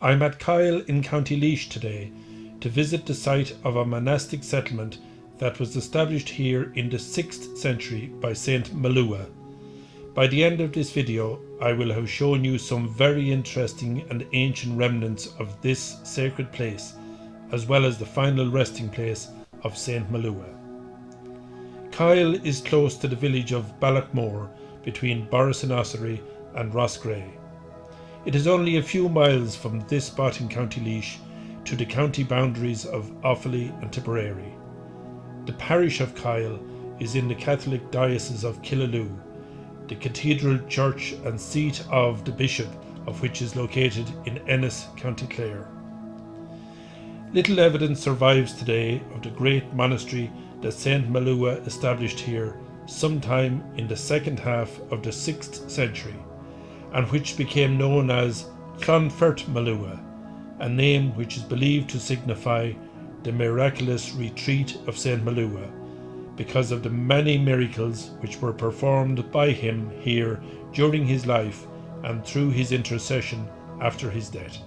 I'm at Kyle in County Laois today to visit the site of a monastic settlement that was established here in the 6th century by Saint Malua. By the end of this video, I will have shown you some very interesting and ancient remnants of this sacred place, as well as the final resting place of Saint Malua. Kyle is close to the village of Ballaghmore between Borrisinossary and Roscrea. It is only a few miles from this spot in County Laois to the county boundaries of Offaly and Tipperary. The parish of Kyle is in the Catholic Diocese of Killaloe, the cathedral church and seat of the bishop of which is located in Ennis, County Clare. Little evidence survives today of the great monastery that Saint Malua established here sometime in the second half of the 6th century, and which became known as Clonfert Molua, a name which is believed to signify the miraculous retreat of Saint Malua, because of the many miracles which were performed by him here during his life and through his intercession after his death.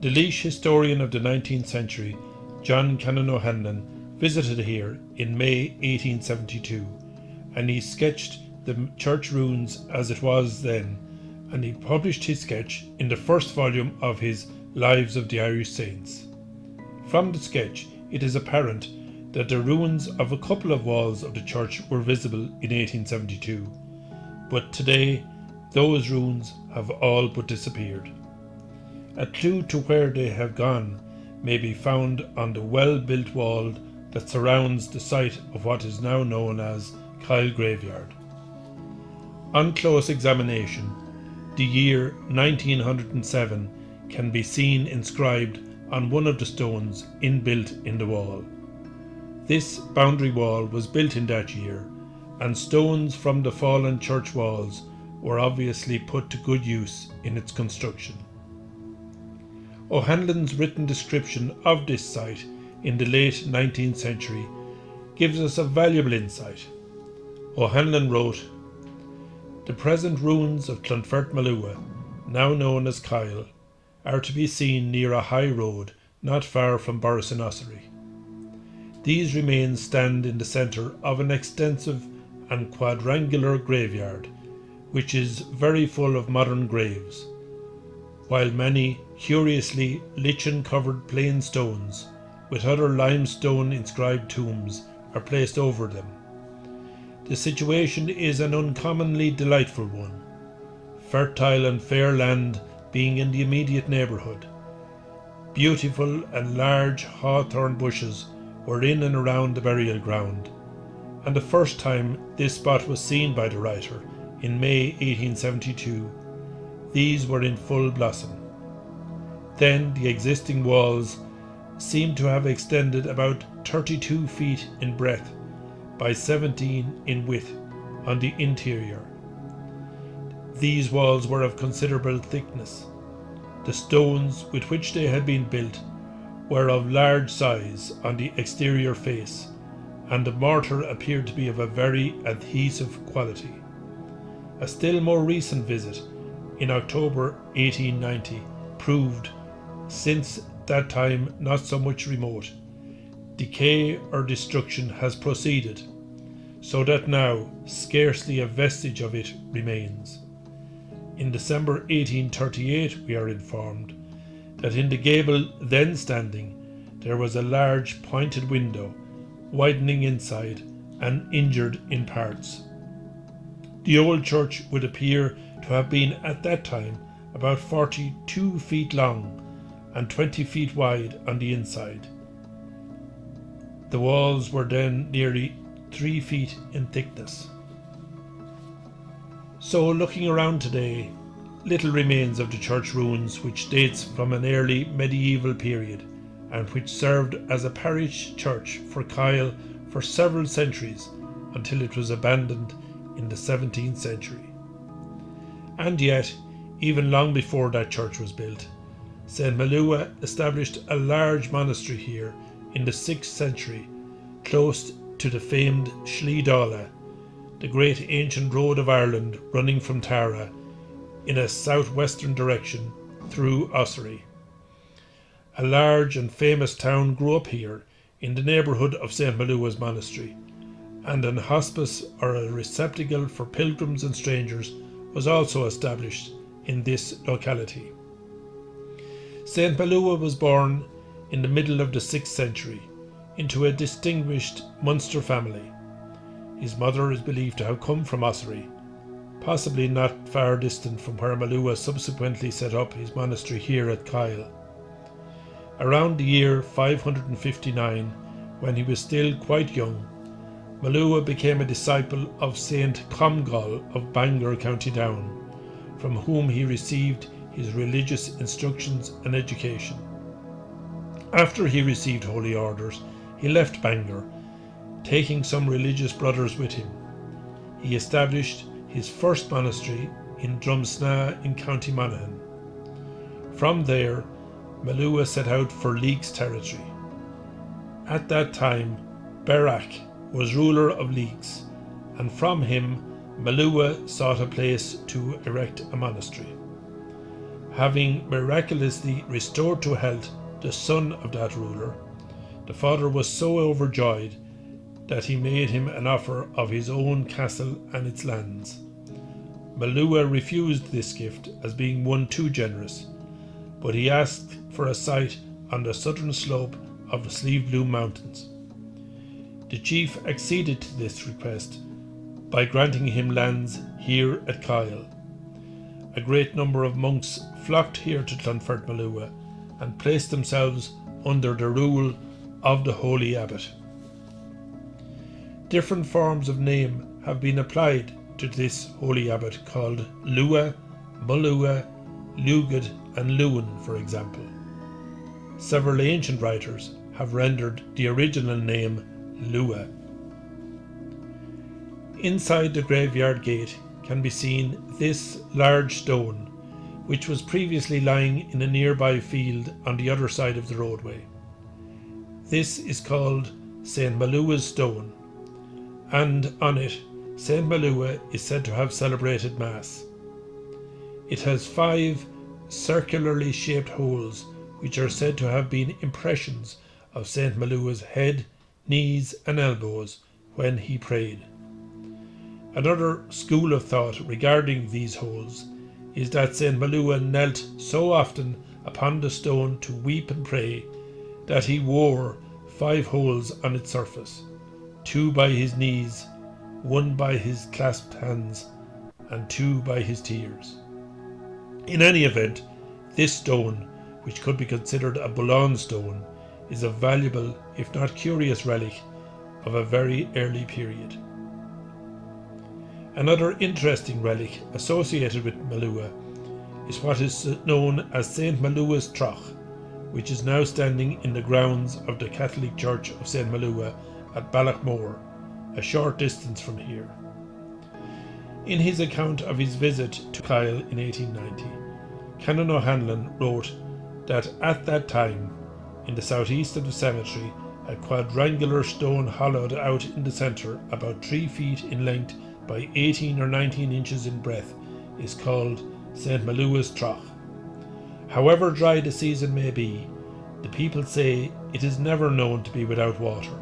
The Laois historian of the 19th century, John Canon O'Hanlon, visited here in May 1872, and he sketched the church ruins as it was then, and he published his sketch in the first volume of his Lives of the Irish Saints. From the sketch, it is apparent that the ruins of a couple of walls of the church were visible in 1872, but today those ruins have all but disappeared. A clue to where they have gone may be found on the well-built wall that surrounds the site of what is now known as Kyle Graveyard. On close examination, the year 1907 can be seen inscribed on one of the stones inbuilt in the wall. This boundary wall was built in that year, and stones from the fallen church walls were obviously put to good use in its construction. O'Hanlon's written description of this site in the late 19th century gives us a valuable insight. O'Hanlon wrote, "The present ruins of Clonfert Molua, now known as Kyle, are to be seen near a high road not far from Borrisinossary. These remains stand in the centre of an extensive and quadrangular graveyard, which is very full of modern graves, while many curiously lichen-covered plain stones with other limestone inscribed tombs are placed over them. The situation is an uncommonly delightful one, fertile and fair land being in the immediate neighbourhood. Beautiful and large hawthorn bushes were in and around the burial ground, and the first time this spot was seen by the writer, in May 1872, these were in full blossom. Then the existing walls seem to have extended about 32 feet in breadth by 17 in width on the interior. These walls were of considerable thickness. The stones with which they had been built were of large size on the exterior face, and the mortar appeared to be of a very adhesive quality. A still more recent visit, in October 1890, proved, since that time not so much remote, decay or destruction has proceeded, so that now scarcely a vestige of it remains. In December 1838 we are informed that in the gable then standing there was a large pointed window, widening inside and injured in parts. The old church would appear to have been at that time about 42 feet long and 20 feet wide on the inside. The walls were then nearly 3 feet in thickness. So looking around today, little remains of the church ruins, which dates from an early medieval period and which served as a parish church for Kyle for several centuries until it was abandoned in the 17th century. And yet, even long before that church was built, Saint Malua established a large monastery here in the 6th century, close to the famed Sliabh, the great ancient road of Ireland running from Tara in a southwestern direction through Ossory. A large and famous town grew up here in the neighbourhood of St. Malua's monastery, and an hospice or a receptacle for pilgrims and strangers was also established in this locality. St. Malua was born in the middle of the 6th century into a distinguished Munster family. His mother is believed to have come from Ossory, possibly not far distant from where Malua subsequently set up his monastery here at Kyle. Around the year 559, when he was still quite young, Malua became a disciple of Saint Comgall of Bangor, County Down, from whom he received his religious instructions and education. After he received holy orders, he left Bangor, taking some religious brothers with him. He established his first monastery in Drumsna in County Monaghan. From there, Malua set out for Laois territory. At that time, Berak was ruler of Laois, and from him Malua sought a place to erect a monastery. Having miraculously restored to health the son of that ruler, the father was so overjoyed that he made him an offer of his own castle and its lands. Malua refused this gift as being one too generous, but he asked for a site on the southern slope of the Slieve Bloom Mountains. The chief acceded to this request by granting him lands here at Kyle. A great number of monks flocked here to Clonfert Molua and placed themselves under the rule of the holy abbot. Different forms of name have been applied to this holy abbot, called Lua, Malua, Lugad and Lewin, for example. Several ancient writers have rendered the original name Lua. Inside the graveyard gate can be seen this large stone, which was previously lying in a nearby field on the other side of the roadway. This is called St. Malua's stone, and on it St. Malua is said to have celebrated Mass. It has 5 circularly shaped holes which are said to have been impressions of St. Malua's head, knees and elbows when he prayed. Another school of thought regarding these holes is that St. Malua knelt so often upon the stone to weep and pray that he wore 5 holes on its surface, 2 by his knees, 1 by his clasped hands, and 2 by his tears. In any event, this stone, which could be considered a Bygone stone, is a valuable, if not curious, relic of a very early period. Another interesting relic associated with Malua is what is known as St. Malua's Trough, which is now standing in the grounds of the Catholic Church of St. Malua at Ballaghmore, a short distance from here. In his account of his visit to Kyle in 1890, Canon O'Hanlon wrote that at that time, in the southeast of the cemetery, a quadrangular stone hollowed out in the centre, about 3 feet in length by 18 or 19 inches in breadth, is called St. Malua's Trough. However dry the season may be, the people say it is never known to be without water.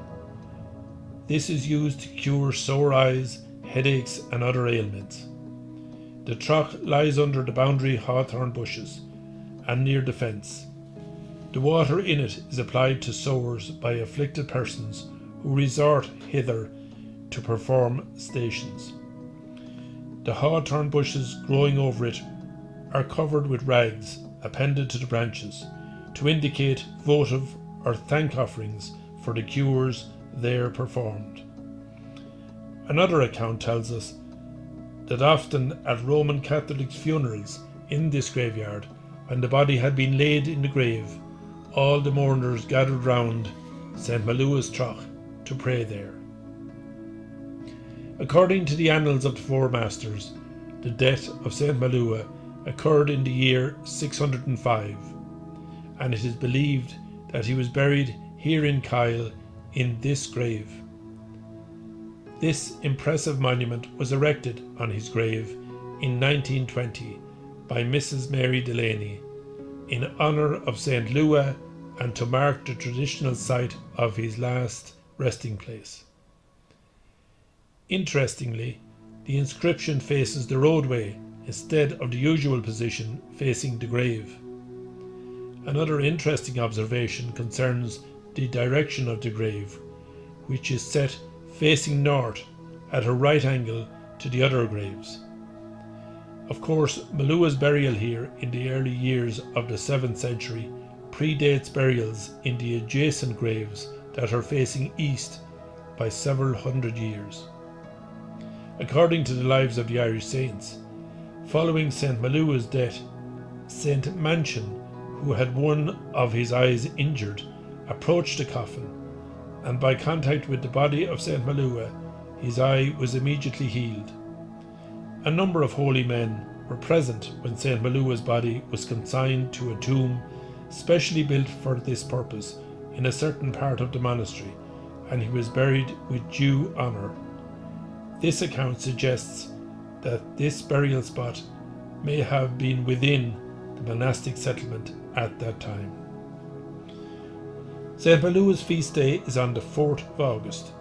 This is used to cure sore eyes, headaches and other ailments. The trough lies under the boundary hawthorn bushes and near the fence. The water in it is applied to sores by afflicted persons who resort hither to perform stations. The hawthorn bushes growing over it are covered with rags appended to the branches to indicate votive or thank offerings for the cures there performed. Another account tells us that often at Roman Catholic funerals in this graveyard, when the body had been laid in the grave, all the mourners gathered round St. Malua's Trough to pray there. According to the annals of the Four Masters, the death of St. Malua occurred in the year 605, and it is believed that he was buried here in Kyle in this grave. This impressive monument was erected on his grave in 1920 by Mrs. Mary Delaney in honour of St. Lua and to mark the traditional site of his last resting place. Interestingly, the inscription faces the roadway instead of the usual position facing the grave. Another interesting observation concerns the direction of the grave, which is set facing north at a right angle to the other graves. Of course, Malua's burial here in the early years of the 7th century predates burials in the adjacent graves that are facing east by several hundred years. According to the Lives of the Irish Saints, following St. Malua's death, St. Manchon, who had one of his eyes injured, approached the coffin, and by contact with the body of St. Malua, his eye was immediately healed. A number of holy men were present when St. Malua's body was consigned to a tomb specially built for this purpose in a certain part of the monastery, and he was buried with due honour. This account suggests that this burial spot may have been within the monastic settlement at that time. St. Malua's feast day is on the 4th of August.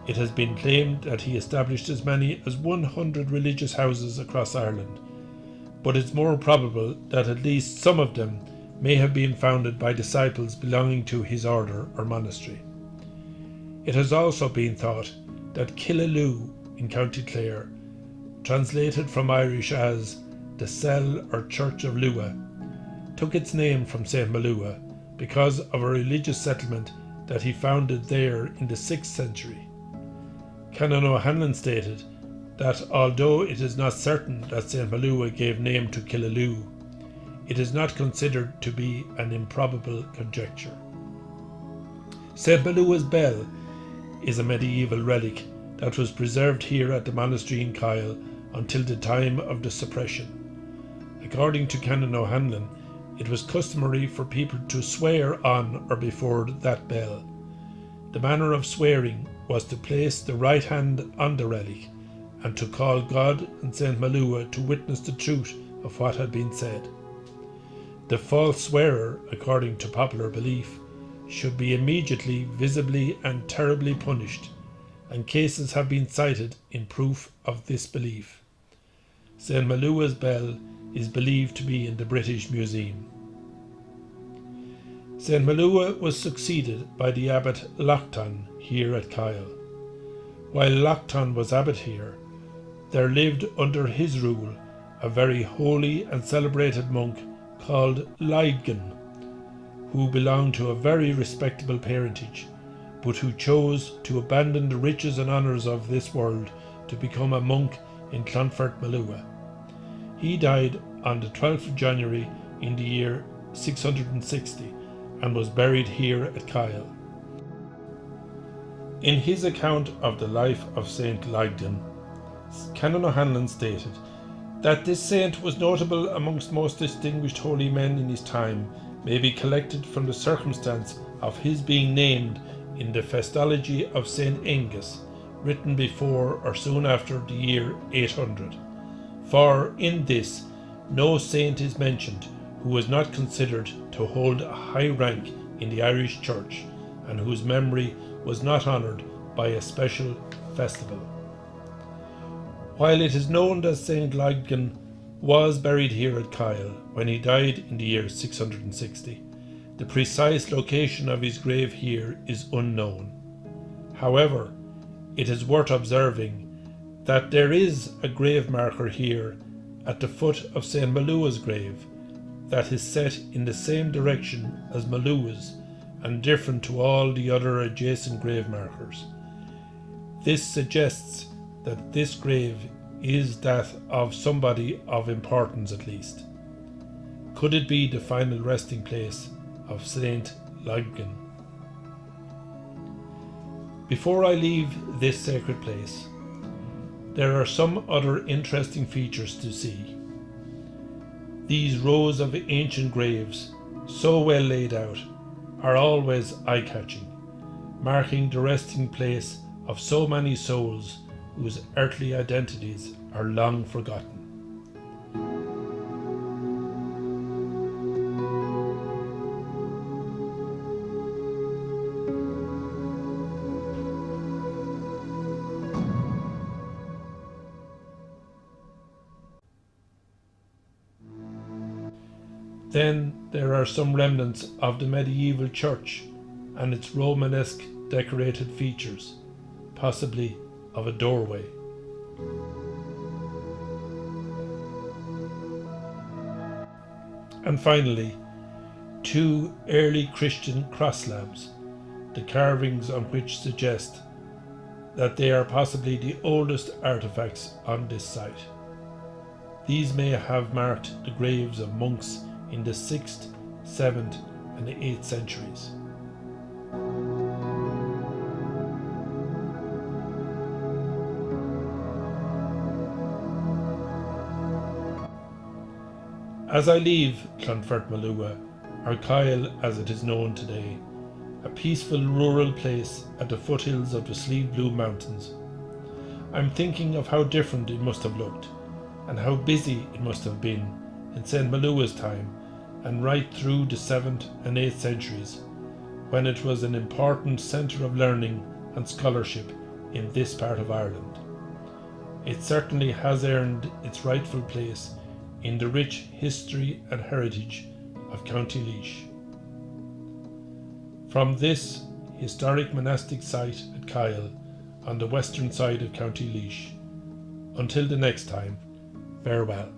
It has been claimed that he established as many as 100 religious houses across Ireland, but it's more probable that at least some of them may have been founded by disciples belonging to his order or monastery. It has also been thought that Killaloo in County Clare, translated from Irish as the Cell or Church of Lua, took its name from St. Malua because of a religious settlement that he founded there in the 6th century. Canon O'Hanlon stated that although it is not certain that St. Malua gave name to Killaloo, it is not considered to be an improbable conjecture. St. Malua's bell is a medieval relic that was preserved here at the monastery in Kyle until the time of the suppression. According to Canon O'Hanlon, it was customary for people to swear on or before that bell. The manner of swearing was to place the right hand on the relic and to call God and St. Malua to witness the truth of what had been said. The false swearer, according to popular belief, should be immediately, visibly and terribly punished, and cases have been cited in proof of this belief. St. Malua's bell is believed to be in the British Museum. St. Malua was succeeded by the abbot Lachtan here at Kyle. While Lachtan was abbot here, there lived under his rule a very holy and celebrated monk called bygone, who belonged to a very respectable parentage, but who chose to abandon the riches and honours of this world to become a monk in Clonfert Molua. He died on the 12th of January in the year 660 and was buried here at Kyle. In his account of the life of Saint Bygone, Canon O'Hanlon stated that this saint was notable amongst most distinguished holy men in his time may be collected from the circumstance of his being named in the Festology of St. Angus, written before or soon after the year 800. For in this no saint is mentioned who was not considered to hold a high rank in the Irish Church and whose memory was not honoured by a special festival. While it is known that St. Bygone was buried here at Kyle when he died in the year 660, the precise location of his grave here is unknown. However, it is worth observing that there is a grave marker here at the foot of St. Malua's grave that is set in the same direction as Malua's and different to all the other adjacent grave markers. This suggests that this grave is that of somebody of importance at least. Could it be the final resting place of St. Bygone? Before I leave this sacred place, there are some other interesting features to see. These rows of ancient graves, so well laid out, are always eye-catching, marking the resting place of so many souls whose earthly identities are long forgotten. Then there are some remnants of the medieval church and its Romanesque decorated features, possibly of a doorway. And finally, two early Christian cross slabs, the carvings on which suggest that they are possibly the oldest artefacts on this site. These may have marked the graves of monks in the 6th, 7th and the 8th centuries. As I leave Clonfert Molua, or Kyle as it is known today, a peaceful rural place at the foothills of the Sleeve Blue Mountains, I'm thinking of how different it must have looked, and how busy it must have been in St. Malua's time and right through the 7th and 8th centuries, when it was an important centre of learning and scholarship in this part of Ireland. It certainly has earned its rightful place in the rich history and heritage of County Laois. From this historic monastic site at Kyle on the western side of County Laois, until the next time, farewell.